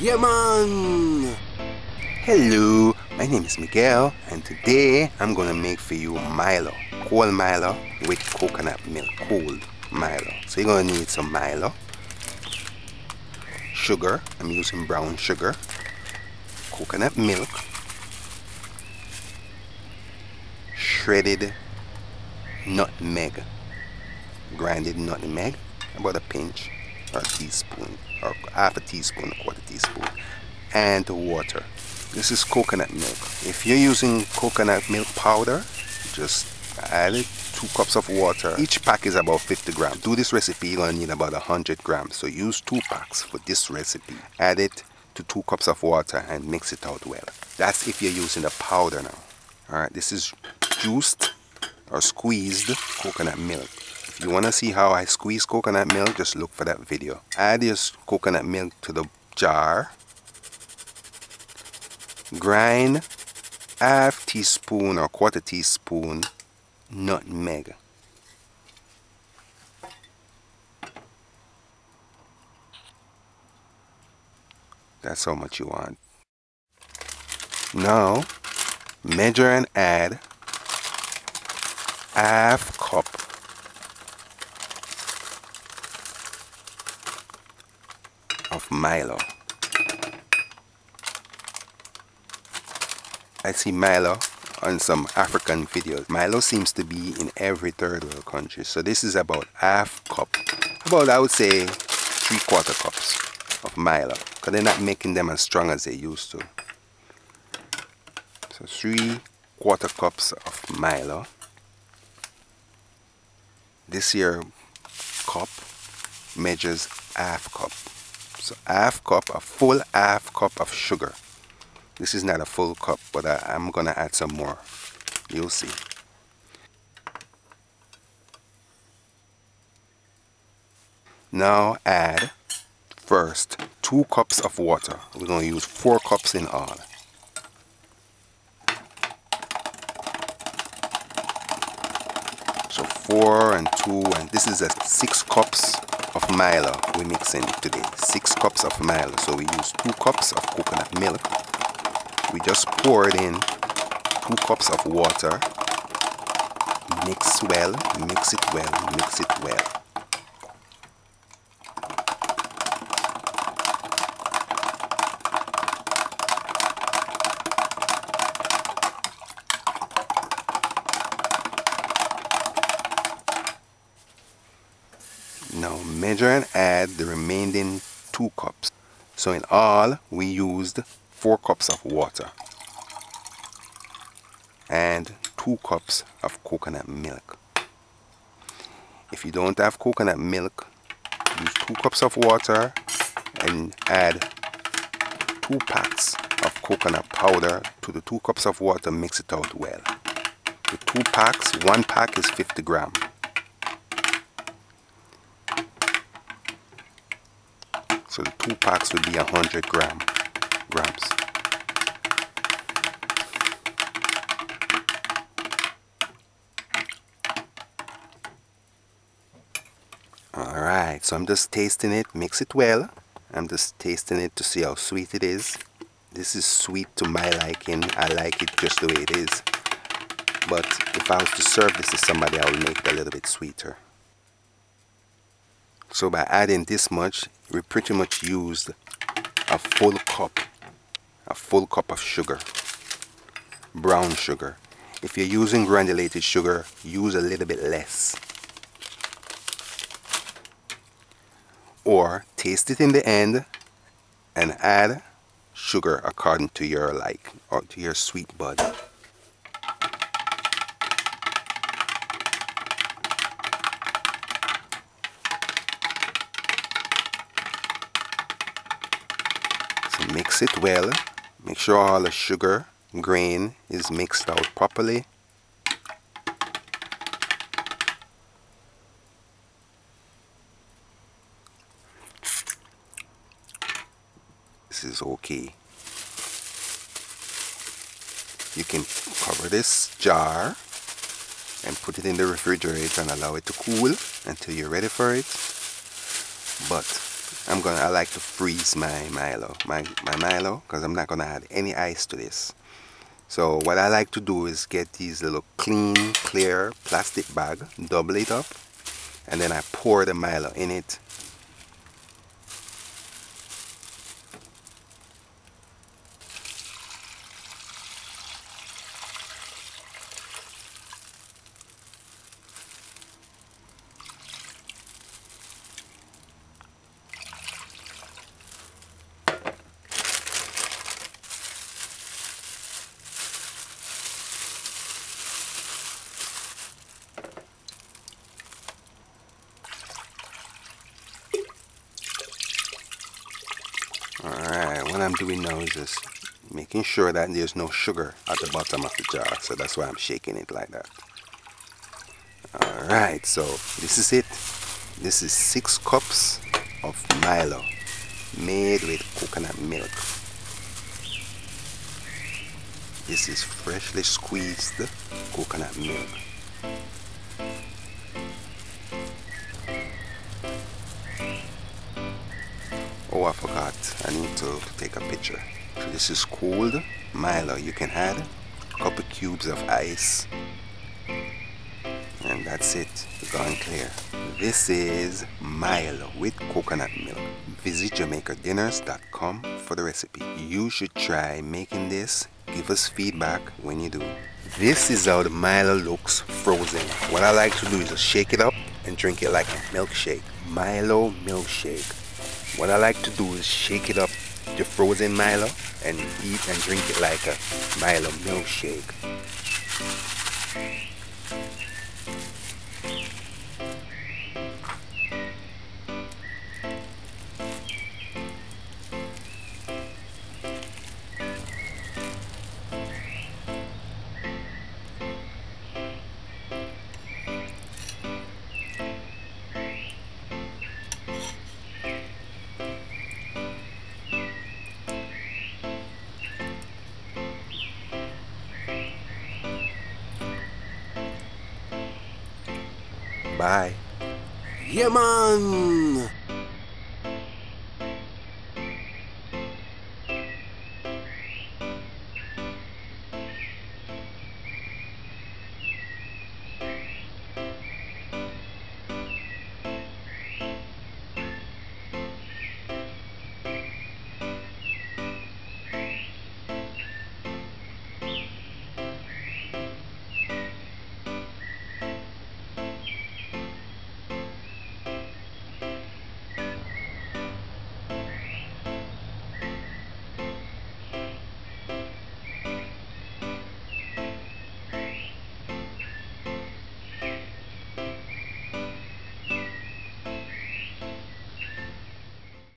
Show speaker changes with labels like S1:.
S1: Yeah, man!
S2: Hello, my name is Miguel, and today I'm gonna make for you Milo, cold Milo with coconut milk, cold Milo. So you're gonna need some Milo, sugar, I'm using brown sugar, coconut milk, shredded nutmeg, grinded nutmeg, about a pinch or a teaspoon or half a teaspoon, a quarter teaspoon, and water. This is coconut milk. If you're using coconut milk powder, just add 2 cups of water. Each pack is about 50 grams. Do this recipe, you're gonna need about 100 grams. So use 2 packs for this recipe. Add it to 2 cups of water and mix it out well. That's if you're using the powder now. Alright, this is juiced or squeezed coconut milk. If you wanna see how I squeeze coconut milk, just look for that video. Add your coconut milk to the jar. Grind half teaspoon or quarter teaspoon nutmeg. That's how much you want. Now measure and add half cup of Milo. I see Milo on some African videos. Milo seems to be in every third world country. So this is about half cup. About, I would say, 3/4 cups of Milo. Because they're not making them as strong as they used to. So 3/4 cups of Milo. This here cup measures half cup. So half cup, a full half cup of sugar. This is not a full cup, but I'm gonna add some more. You'll see. Now add first 2 cups of water. We're gonna use 4 cups in all. So 4 and 2, and this is 6 cups of Milo we're mixing today. 6 cups of Milo. So we use 2 cups of coconut milk. We just poured in 2 cups of water. Mix well, mix it well, mix it well. Now measure and add the remaining 2 cups. So in all, we used 4 cups of water and 2 cups of coconut milk. If you don't have coconut milk, use 2 cups of water and add 2 packs of coconut powder to the 2 cups of water. Mix it out well. The 2 packs, 1 pack is 50 grams. So the 2 packs would be 100 grams. Alright, so I'm just tasting it. Mix it well. I'm just tasting it to see how sweet it is. This is sweet to my liking. I like it just the way it is. But if I was to serve this to somebody, I would make it a little bit sweeter. So by adding this much, we pretty much used a full cup of sugar, brown sugar. If you're using granulated sugar, use a little bit less. Or taste it in the end and add sugar according to your like or to your sweet bud. So mix it well. Make sure all the sugar grain is mixed out properly. This is okay. You can cover this jar and put it in the refrigerator and allow it to cool until you're ready for it. But I like to freeze my Milo, my Milo, because I'm not gonna add any ice to this. So what I like to do is get these little clean, clear plastic bag, double it up, and then I pour the Milo in it. Alright, what I'm doing now is just making sure that there's no sugar at the bottom of the jar, so that's why I'm shaking it like that. Alright, so this is it. This is 6 cups of Milo made with coconut milk. This is freshly squeezed coconut milk. Oh, I forgot. I need to take a picture. So this is cold Milo. You can add a couple cubes of ice. And that's it. Gone clear. This is Milo with coconut milk. Visit JamaicaDinners.com for the recipe. You should try making this. Give us feedback when you do. This is how the Milo looks frozen. What I like to do is just shake it up and drink it like a milkshake. Milo milkshake. What I like to do is shake it up, the frozen Milo, and eat and drink it like a Milo milkshake. Bye.
S1: Yeah, man.